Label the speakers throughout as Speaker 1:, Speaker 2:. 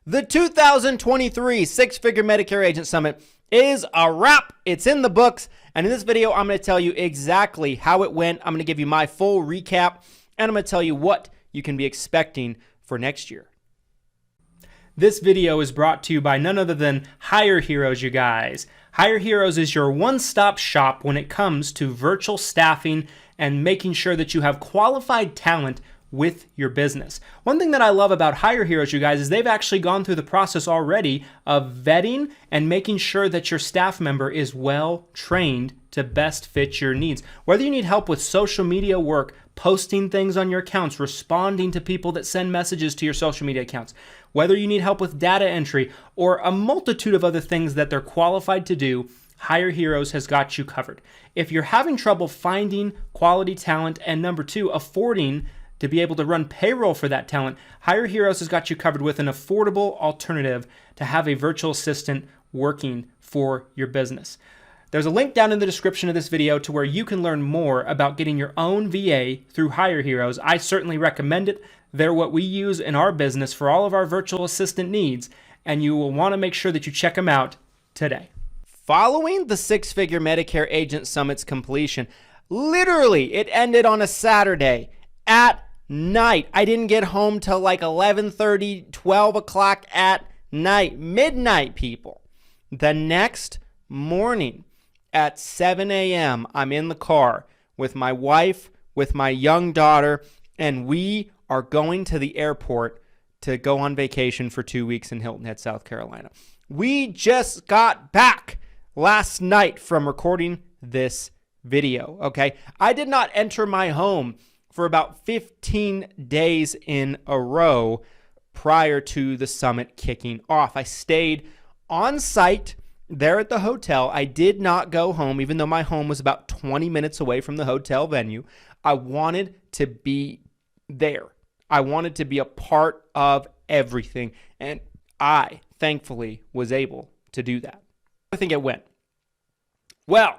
Speaker 1: The 2023 Six Figure Medicare Agent Summit is a wrap. It's in the books. And in this video, I'm going to tell you exactly how it went. I'm going to give you my full recap, and I'm going to tell you what you can be expecting for next year. This video is brought to you by none other than Hire Heroes, you guys. Hire Heroes is your one-stop shop when it comes to virtual staffing and making sure that you have qualified talent with your business. One thing that I love about Hire Heroes, you guys, is they've actually gone through the process already of vetting and making sure that your staff member is well trained to best fit your needs. Whether you need help with social media work, posting things on your accounts, responding to people that send messages to your social media accounts, whether you need help with data entry or a multitude of other things that they're qualified to do, Hire Heroes has got you covered. If you're having trouble finding quality talent and number two, affording to be able to run payroll for that talent, Hire Heroes has got you covered with an affordable alternative to have a virtual assistant working for your business. There's a link down in the description of this video to where you can learn more about getting your own VA through Hire Heroes. I certainly recommend it. They're what we use in our business for all of our virtual assistant needs, and you will want to make sure that you check them out today. Following the Six Figure Medicare Agent Summit's completion, literally it ended on a Saturday at night. I didn't get home till like 11:30, 12 o'clock at night, midnight, people. The next morning at 7 a.m., I'm in the car with my wife, with my young daughter, and we are going to the airport to go on vacation for 2 weeks in Hilton Head, South Carolina. We just got back last night from recording this video, okay? I did not enter my home for about 15 days in a row prior to the summit kicking off. I stayed on site there at the hotel. I did not go home, even though my home was about 20 minutes away from the hotel venue. I wanted to be there. I wanted to be a part of everything, and I thankfully was able to do that. I think it went well.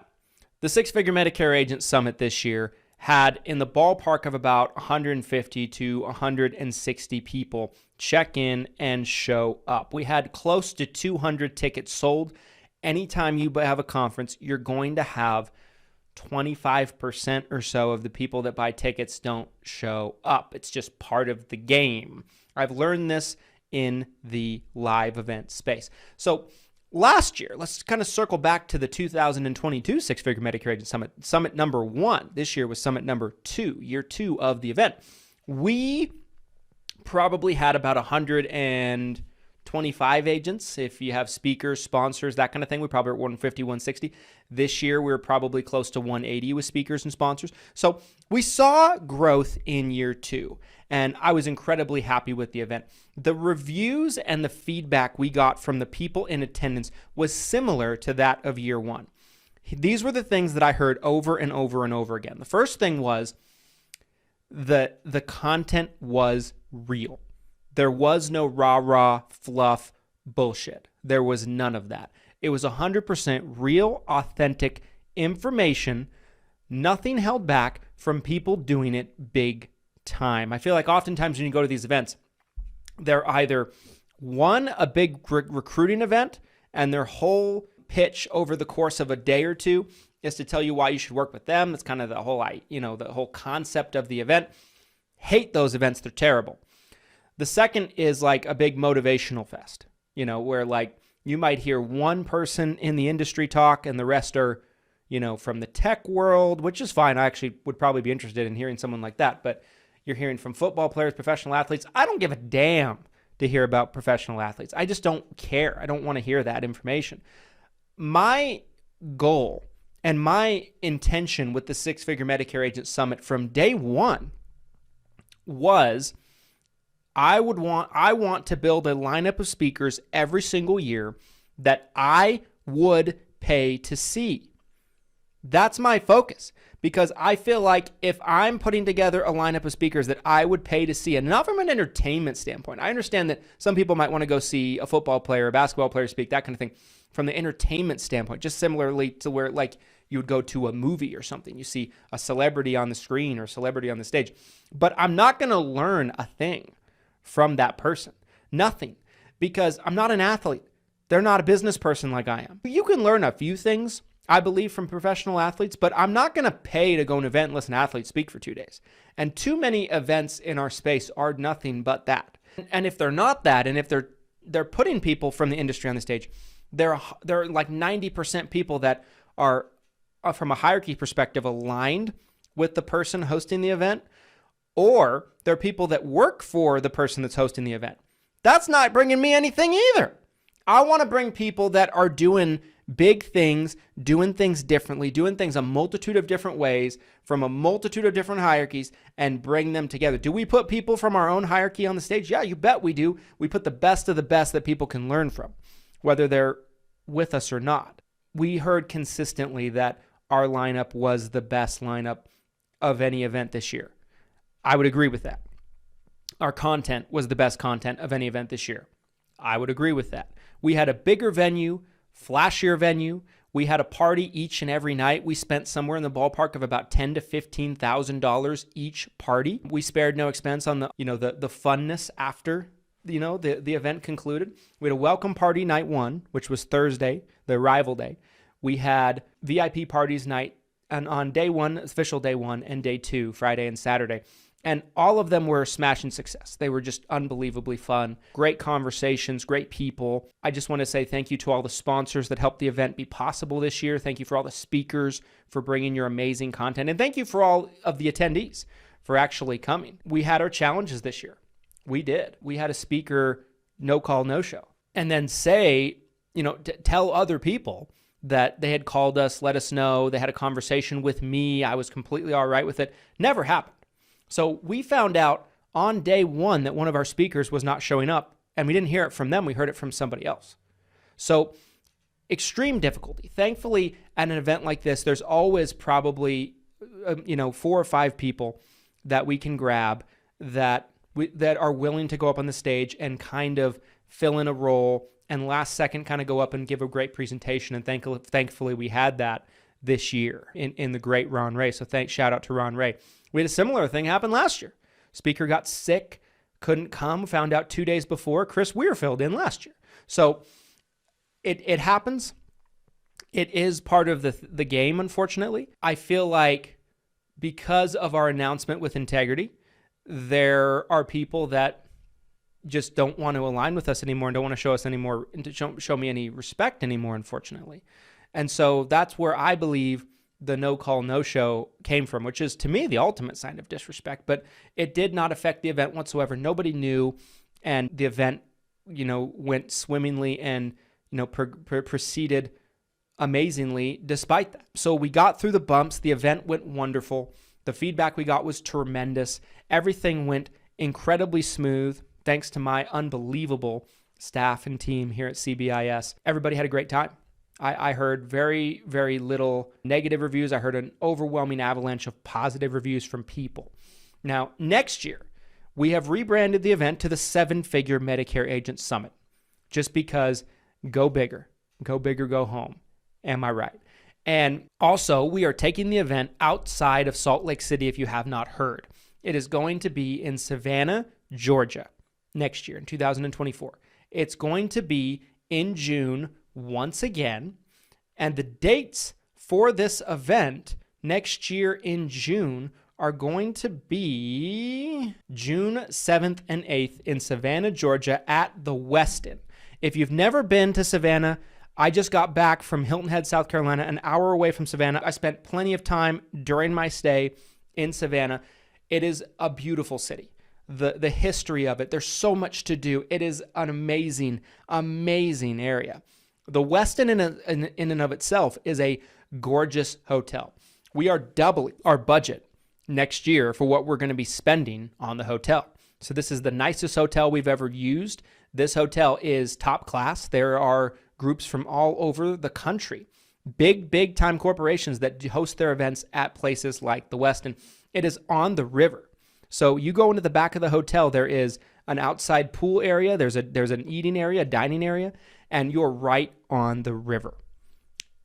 Speaker 1: The Six Figure Medicare Agent Summit this year had in the ballpark of about 150 to 160 people check in and show up. We had close to 200 tickets sold. Anytime you have a conference, you're going to have 25% or so of the people that buy tickets don't show up. It's just part of the game. I've learned this in the live event space. So last year, let's kind of circle back to the 2022 Six Figure Medicare Agent Summit, Summit number 1. This year was Summit number 2, year 2 of the event. We probably had about 125 agents. If you have speakers, sponsors, that kind of thing, we probably were at 150, 160. This year, we were probably close to 180 with speakers and sponsors. So we saw growth in year 2, and I was incredibly happy with the event. The reviews and the feedback we got from the people in attendance was similar to that of year 1. These were the things that I heard over and over and over again. The first thing was the content was real. There was no rah-rah, fluff, bullshit. There was none of that. It was 100% real, authentic information, nothing held back from people doing it big time. I feel like oftentimes when you go to these events, they're either one, a big recruiting event, and their whole pitch over the course of a day or two is to tell you why you should work with them. That's kind of the whole concept of the event. Hate those events. They're terrible. The second is like a big motivational fest, where like you might hear one person in the industry talk and the rest are, from the tech world, which is fine. I actually would probably be interested in hearing someone like that, but you're hearing from football players, professional athletes. I don't give a damn to hear about professional athletes. I just don't care. I don't want to hear that information. My goal and my intention with the Six Figure Medicare Agent Summit from day one was I want to build a lineup of speakers every single year that I would pay to see. That's my focus, because I feel like if I'm putting together a lineup of speakers that I would pay to see, and not from an entertainment standpoint, I understand that some people might want to go see a football player, a basketball player speak, that kind of thing, from the entertainment standpoint, just similarly to where like you would go to a movie or something. You see a celebrity on the screen or a celebrity on the stage. But I'm not going to learn a thing from that person. Nothing. because I'm not an athlete. They're not a business person like I am. You can learn a few things, I believe, from professional athletes, but I'm not going to pay to go to an event and listen to athletes speak for 2 days. And too many events in our space are nothing but that. And if they're not that, and if they're putting people from the industry on the stage, they're like 90% people that are from a hierarchy perspective aligned with the person hosting the event, or they're people that work for the person that's hosting the event. That's not bringing me anything either. I want to bring people that are doing big things, doing things differently, doing things a multitude of different ways from a multitude of different hierarchies, and bring them together. Do we put people from our own hierarchy on the stage? Yeah, you bet we do. We put the best of the best that people can learn from, whether they're with us or not. We heard consistently that our lineup was the best lineup of any event this year. I would agree with that. Our content was the best content of any event this year. I would agree with that. We had a bigger venue, flashier venue. We had a party each and every night. We spent somewhere in the ballpark of about $10,000 to $15,000 each party. We spared no expense on the funness after the event concluded. We had a welcome party night one, which was Thursday, the arrival day. We had VIP parties night and on day one, official day one, and day two, Friday and Saturday. And all of them were smashing success. They were just unbelievably fun. Great conversations, great people. I just want to say thank you to all the sponsors that helped the event be possible this year. Thank you for all the speakers for bringing your amazing content. And thank you for all of the attendees for actually coming. We had our challenges this year. We did. We had a speaker, no call, no show. And then tell other people that they had called us, let us know. They had a conversation with me. I was completely all right with it. Never happened. So we found out on day one that one of our speakers was not showing up, and we didn't hear it from them. We heard it from somebody else. So extreme difficulty. Thankfully, at an event like this, there's always probably 4 or 5 people that we can grab that are willing to go up on the stage and kind of fill in a role and last second kind of go up and give a great presentation. And thankfully we had that this year in the great Ron Ray. So shout out to Ron Ray. We had a similar thing happen last year. Speaker got sick, couldn't come, found out 2 days before. Chris Weir filled in last year. So it happens. It is part of the game, unfortunately. I feel like because of our announcement with integrity, there are people that just don't want to align with us anymore and don't want to show us anymore, and to show me any respect anymore, unfortunately. And so that's where I believe the no call, no show came from, which is to me the ultimate sign of disrespect, but it did not affect the event whatsoever. Nobody knew, and the event, went swimmingly and, proceeded amazingly despite that. So we got through the bumps. The event went wonderful. The feedback we got was tremendous. Everything went incredibly smooth thanks to my unbelievable staff and team here at CBIS. Everybody had a great time. I heard very, very little negative reviews. I heard an overwhelming avalanche of positive reviews from people. Now, next year, we have rebranded the event to the 7 Figure Medicare Agent Summit, just because go bigger, go home. Am I right? And also, we are taking the event outside of Salt Lake City, if you have not heard. It is going to be in Savannah, Georgia, next year in 2024. It's going to be in June once again, and the dates for this event next year in June are going to be June 7th and 8th in Savannah, Georgia at the Westin. If you've never been to Savannah, I just got back from Hilton Head, South Carolina, an hour away from Savannah. I spent plenty of time during my stay in Savannah. It is a beautiful city. The history of it, there's so much to do. It is an amazing, amazing area. The Westin in and of itself is a gorgeous hotel. We are doubling our budget next year for what we're going to be spending on the hotel. So this is the nicest hotel we've ever used. This hotel is top class. There are groups from all over the country, big time corporations that host their events at places like the Westin. It is on the river. So you go into the back of the hotel, there is an outside pool area, there's an eating area, a dining area, and you're right on the river.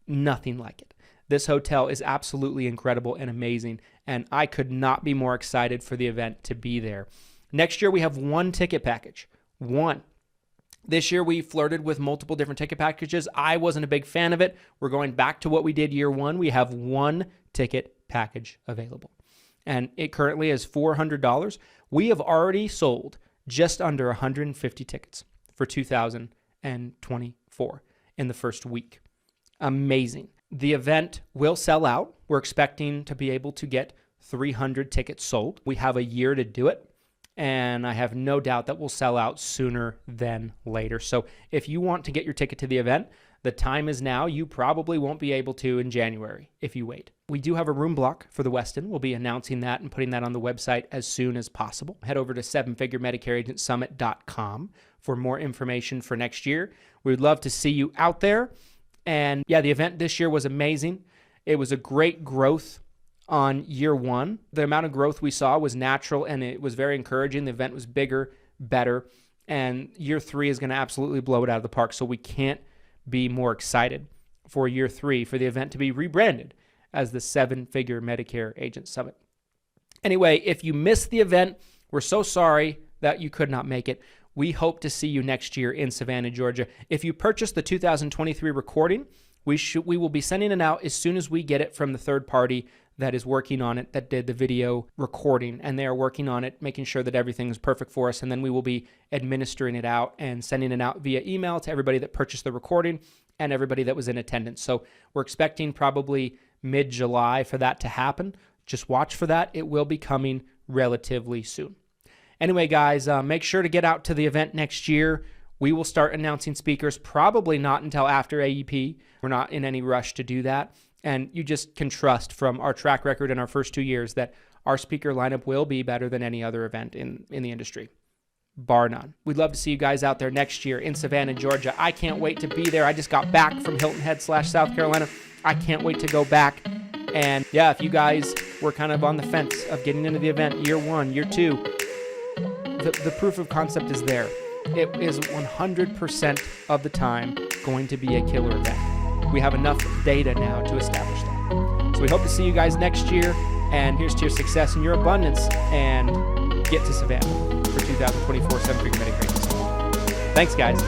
Speaker 1: Nothing like it. This hotel is absolutely incredible and amazing, and I could not be more excited for the event to be there. Next year, we have one ticket package. One. This year, we flirted with multiple different ticket packages. I wasn't a big fan of it. We're going back to what we did year one. We have one ticket package available, and it currently is $400. We have already sold just under 150 tickets for 2024 in the first week. Amazing. The event will sell out. We're expecting to be able to get 300 tickets sold. We have a year to do it, and I have no doubt that we'll sell out sooner than later. So if you want to get your ticket to the event, the time is now. You probably won't be able to in January if you wait. We do have a room block for the Westin. We'll be announcing that and putting that on the website as soon as possible. Head over to sevenfiguremedicareagentsummit.com for more information for next year. We would love to see you out there. And yeah, the event this year was amazing. It was a great growth on year one. The amount of growth we saw was natural, and it was very encouraging. The event was bigger, better, and year three is going to absolutely blow it out of the park. So we can't be more excited for year three for the event to be rebranded as the Seven Figure Medicare Agent Summit. Anyway, if you missed the event, we're so sorry that you could not make it. We hope to see you next year in Savannah, Georgia. If you purchase the 2023 recording, we will be sending it out as soon as we get it from the third party that is working on it, that did the video recording, and they are working on it, making sure that everything is perfect for us, and then we will be administering it out and sending it out via email to everybody that purchased the recording and everybody that was in attendance. So we're expecting probably mid-July for that to happen. Just watch for that. It will be coming relatively soon. Anyway, guys, make sure to get out to the event next year. We will start announcing speakers, probably not until after AEP. We're not in any rush to do that. And you just can trust from our track record in our first 2 years that our speaker lineup will be better than any other event in the industry, bar none. We'd love to see you guys out there next year in Savannah, Georgia. I can't wait to be there. I just got back from Hilton Head / South Carolina. I can't wait to go back. And yeah, if you guys were kind of on the fence of getting into the event year one, year two, the proof of concept is there. It is 100% of the time going to be a killer event. We have enough data now to establish that. So we hope to see you guys next year, and here's to your success and your abundance, and get to Savannah for 2024 Seven Figure Medicare. Thanks, guys.